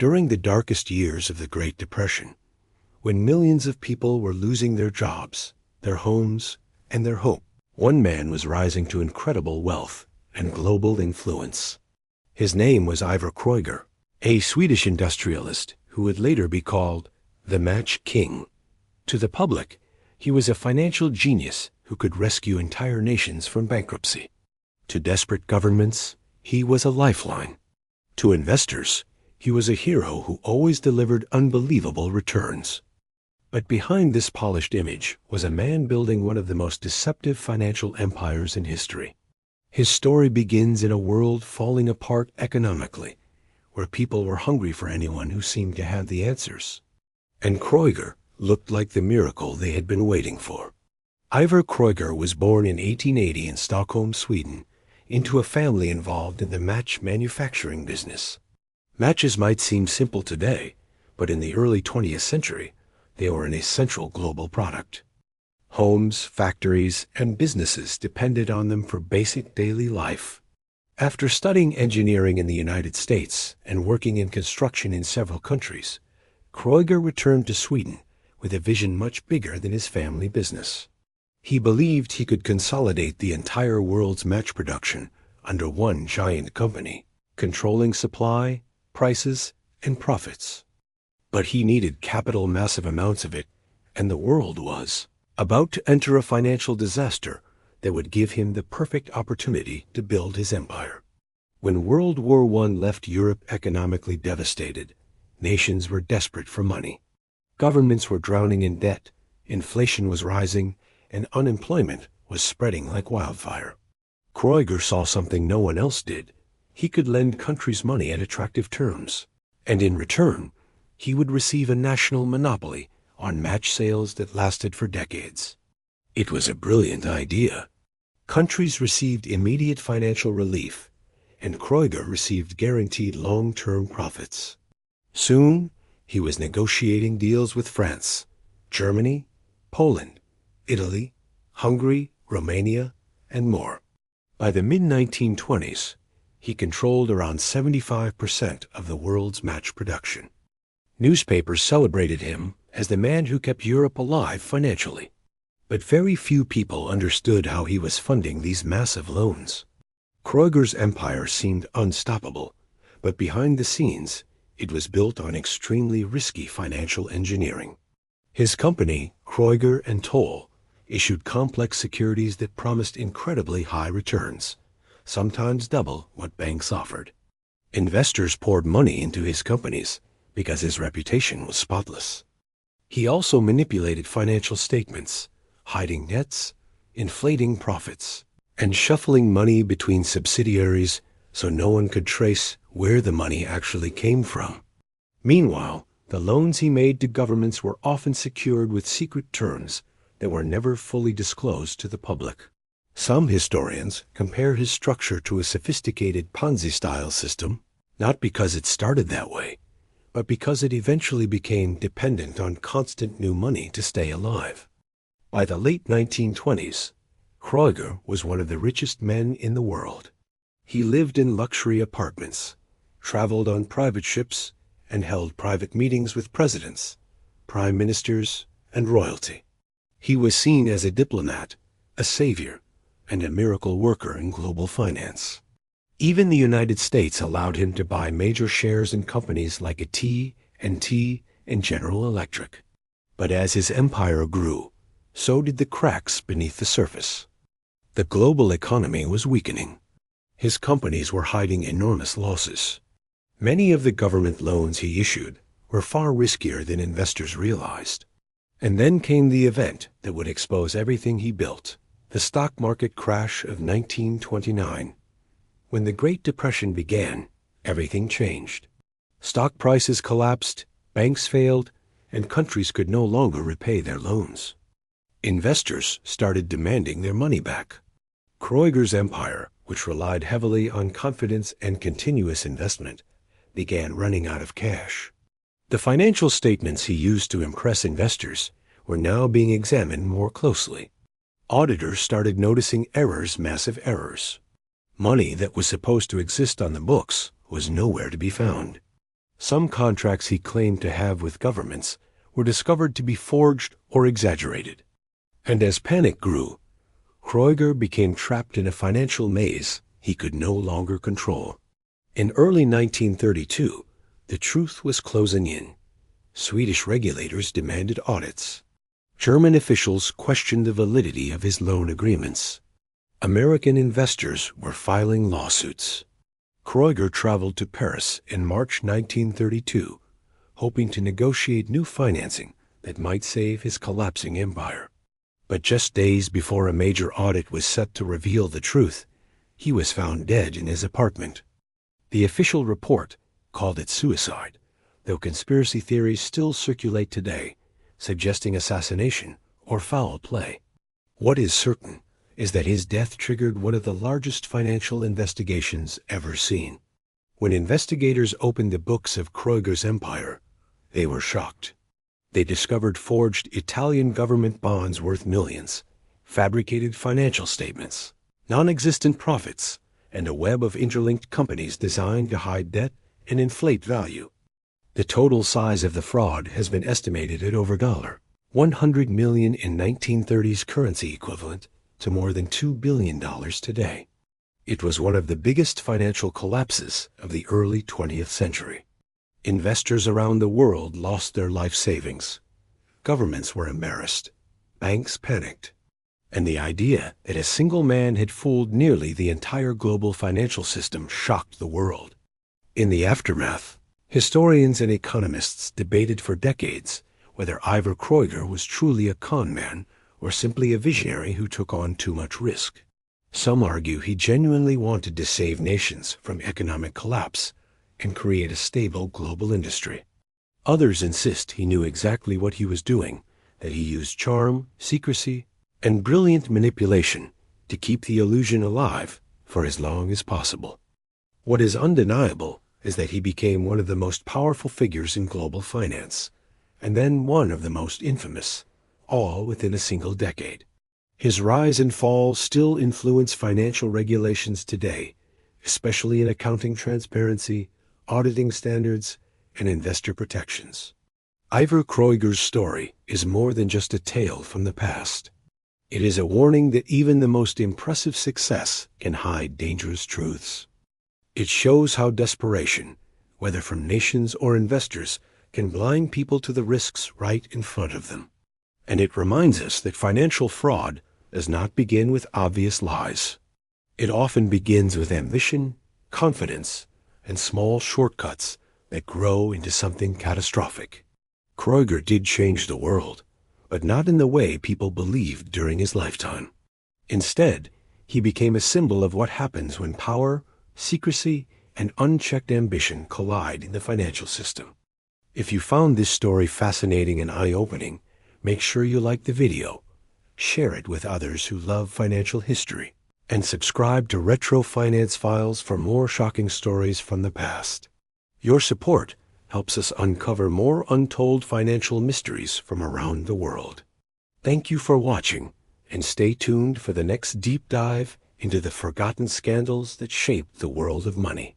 During the darkest years of the Great Depression, when millions of people were losing their jobs, their homes, and their hope, one man was rising to incredible wealth and global influence. His name was Ivar Kreuger, a Swedish industrialist who would later be called the Match King. To the public, he was a financial genius who could rescue entire nations from bankruptcy. To desperate governments, he was a lifeline. To investors, he was a hero who always delivered unbelievable returns. But behind this polished image was a man building one of the most deceptive financial empires in history. His story begins in a world falling apart economically, where people were hungry for anyone who seemed to have the answers. And Kreuger looked like the miracle they had been waiting for. Ivar Kreuger was born in 1880 in Stockholm, Sweden, into a family involved in the match manufacturing business. Matches might seem simple today, but in the early 20th century, they were an essential global product. Homes, factories, and businesses depended on them for basic daily life. After studying engineering in the United States and working in construction in several countries, Kreuger returned to Sweden with a vision much bigger than his family business. He believed he could consolidate the entire world's match production under one giant company, controlling supply, prices, and profits. But he needed capital, massive amounts of it, and the world was about to enter a financial disaster that would give him the perfect opportunity to build his empire. When World War I left Europe economically devastated, nations were desperate for money. Governments were drowning in debt, inflation was rising, and unemployment was spreading like wildfire. Kreuger saw something no one else did. He could lend countries money at attractive terms, and in return, he would receive a national monopoly on match sales that lasted for decades. It was a brilliant idea. Countries received immediate financial relief, and Kreuger received guaranteed long-term profits. Soon, he was negotiating deals with France, Germany, Poland, Italy, Hungary, Romania, and more. By the mid-1920s, he controlled around 75% of the world's match production. Newspapers celebrated him as the man who kept Europe alive financially. But very few people understood how he was funding these massive loans. Kreuger's empire seemed unstoppable, but behind the scenes, it was built on extremely risky financial engineering. His company, Kreuger and Toll, issued complex securities that promised incredibly high returns, sometimes double what banks offered. Investors poured money into his companies because his reputation was spotless. He also manipulated financial statements, hiding debts, inflating profits, and shuffling money between subsidiaries so no one could trace where the money actually came from. Meanwhile, the loans he made to governments were often secured with secret terms that were never fully disclosed to the public. Some historians compare his structure to a sophisticated Ponzi-style system, not because it started that way, but because it eventually became dependent on constant new money to stay alive. By the late 1920s, Kreuger was one of the richest men in the world. He lived in luxury apartments, traveled on private ships, and held private meetings with presidents, prime ministers, and royalty. He was seen as a diplomat, a savior, and a miracle worker in global finance. Even the United States allowed him to buy major shares in companies like AT&T and General Electric. But as his empire grew, so did the cracks beneath the surface. The global economy was weakening. His companies were hiding enormous losses. Many of the government loans he issued were far riskier than investors realized. And then came the event that would expose everything he built, the stock market crash of 1929. When the Great Depression began, everything changed. Stock prices collapsed, banks failed, and countries could no longer repay their loans. Investors started demanding their money back. Kreuger's empire, which relied heavily on confidence and continuous investment, began running out of cash. The financial statements he used to impress investors were now being examined more closely. Auditors started noticing errors, massive errors. Money that was supposed to exist on the books was nowhere to be found. Some contracts he claimed to have with governments were discovered to be forged or exaggerated. And as panic grew, Kreuger became trapped in a financial maze he could no longer control. In early 1932, the truth was closing in. Swedish regulators demanded audits. German officials questioned the validity of his loan agreements. American investors were filing lawsuits. Kreuger traveled to Paris in March 1932, hoping to negotiate new financing that might save his collapsing empire. But just days before a major audit was set to reveal the truth, he was found dead in his apartment. The official report called it suicide, though conspiracy theories still circulate today, suggesting assassination or foul play. What is certain is that his death triggered one of the largest financial investigations ever seen. When investigators opened the books of Kreuger's empire, they were shocked. They discovered forged Italian government bonds worth millions, fabricated financial statements, non-existent profits, and a web of interlinked companies designed to hide debt and inflate value. The total size of the fraud has been estimated at over $100 million in 1930s currency equivalent to more than $2 billion today. It was one of the biggest financial collapses of the early 20th century. Investors around the world lost their life savings. Governments were embarrassed. Banks panicked. And the idea that a single man had fooled nearly the entire global financial system shocked the world. In the aftermath, historians and economists debated for decades whether Ivar Kreuger was truly a con man or simply a visionary who took on too much risk. Some argue he genuinely wanted to save nations from economic collapse and create a stable global industry. Others insist he knew exactly what he was doing, that he used charm, secrecy, and brilliant manipulation to keep the illusion alive for as long as possible. What is undeniable is that he became one of the most powerful figures in global finance, and then one of the most infamous, all within a single decade. His rise and fall still influence financial regulations today, especially in accounting transparency, auditing standards, and investor protections. Ivar Kreuger's story is more than just a tale from the past. It is a warning that even the most impressive success can hide dangerous truths. It shows how desperation, whether from nations or investors, can blind people to the risks right in front of them. And it reminds us that financial fraud does not begin with obvious lies. It often begins with ambition, confidence, and small shortcuts that grow into something catastrophic. Kreuger did change the world, but not in the way people believed during his lifetime. Instead, he became a symbol of what happens when power, secrecy, and unchecked ambition collide in the financial system. If you found this story fascinating and eye-opening, make sure you like the video, share it with others who love financial history, and subscribe to Retro Finance Files for more shocking stories from the past. Your support helps us uncover more untold financial mysteries from around the world. Thank you for watching, and stay tuned for the next deep dive into the forgotten scandals that shaped the world of money.